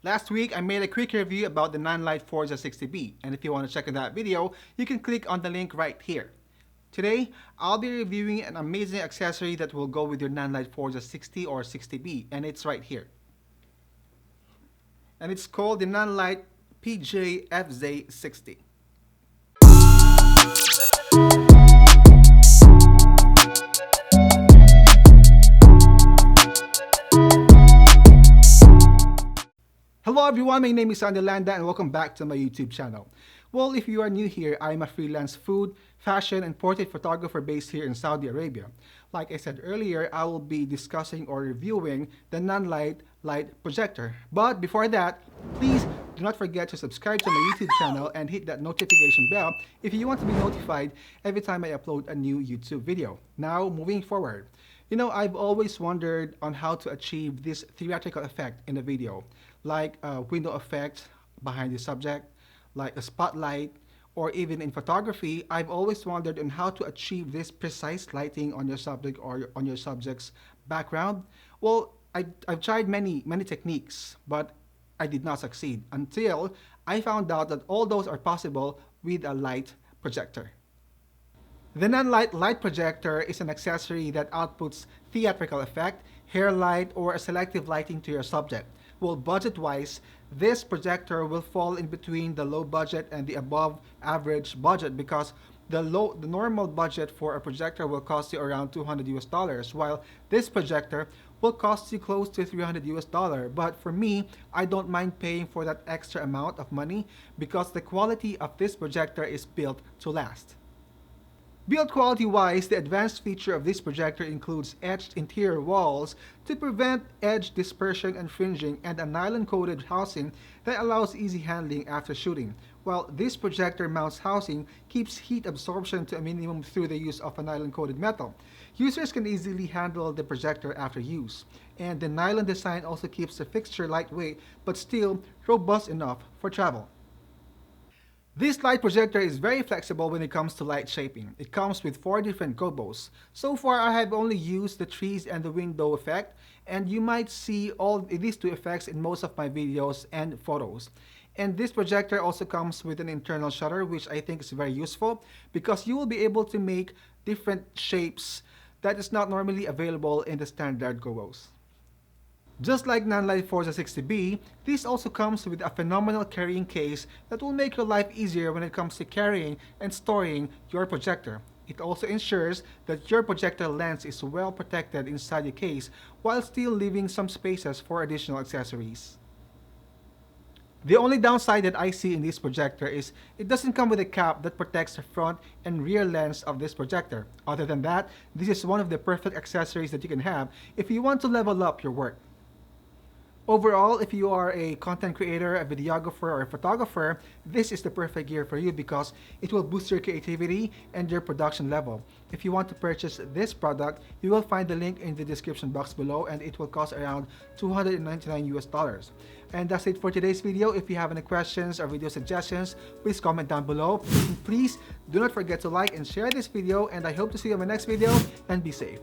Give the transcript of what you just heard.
Last week, I made a quick review about the Nanlite Forza 60B, and if you want to check out that video, you can click on the link right here. Today, I'll be reviewing an amazing accessory that will go with your Nanlite Forza 60 or 60B, and it's right here. And it's called the Nanlite PJ FZ60. Hello everyone, my name is Nanlite and welcome back to my YouTube channel. Well, if you are new here, I'm a freelance food, fashion, and portrait photographer based here in Saudi Arabia. Like I said earlier, I will be discussing or reviewing the Nanlite light projector. But before that, please do not forget to subscribe to my YouTube channel and hit that notification bell if you want to be notified every time I upload a new YouTube video. Now, moving forward. I've always wondered on how to achieve this theatrical effect in a video, like a window effect behind the subject, like a spotlight, or even in photography, I've always wondered on how to achieve this precise lighting on your subject or on your subject's background. Well, I've tried many techniques, but I did not succeed until I found out that all those are possible with a light projector. The Nanlite light projector is an accessory that outputs theatrical effect, hair light, or a selective lighting to your subject. Well, budget-wise, this projector will fall in between the low budget and the above average budget because the normal budget for a projector will cost you around $200 while this projector will cost you close to $300. But for me, I don't mind paying for that extra amount of money because the quality of this projector is built to last. Build quality-wise, the advanced feature of this projector includes etched interior walls to prevent edge dispersion and fringing and a nylon-coated housing that allows easy handling after shooting, while this projector mounts housing keeps heat absorption to a minimum through the use of a nylon-coated metal. Users can easily handle the projector after use, and the nylon design also keeps the fixture lightweight but still robust enough for travel. This light projector is very flexible when it comes to light shaping. It comes with 4 different gobos. So far, I have only used the trees and the window effect, and you might see all these 2 effects in most of my videos and photos. And this projector also comes with an internal shutter, which I think is very useful because you will be able to make different shapes that is not normally available in the standard gobos. Just like Nanlite Forza 60B, this also comes with a phenomenal carrying case that will make your life easier when it comes to carrying and storing your projector. It also ensures that your projector lens is well protected inside the case while still leaving some spaces for additional accessories. The only downside that I see in this projector is it doesn't come with a cap that protects the front and rear lens of this projector. Other than that, this is one of the perfect accessories that you can have if you want to level up your work. Overall, if you are a content creator, a videographer, or a photographer, this is the perfect gear for you because it will boost your creativity and your production level. If you want to purchase this product, you will find the link in the description box below and it will cost around $299. And that's it for today's video. If you have any questions or video suggestions, please comment down below. And please do not forget to like and share this video, and I hope to see you in my next video, and be safe.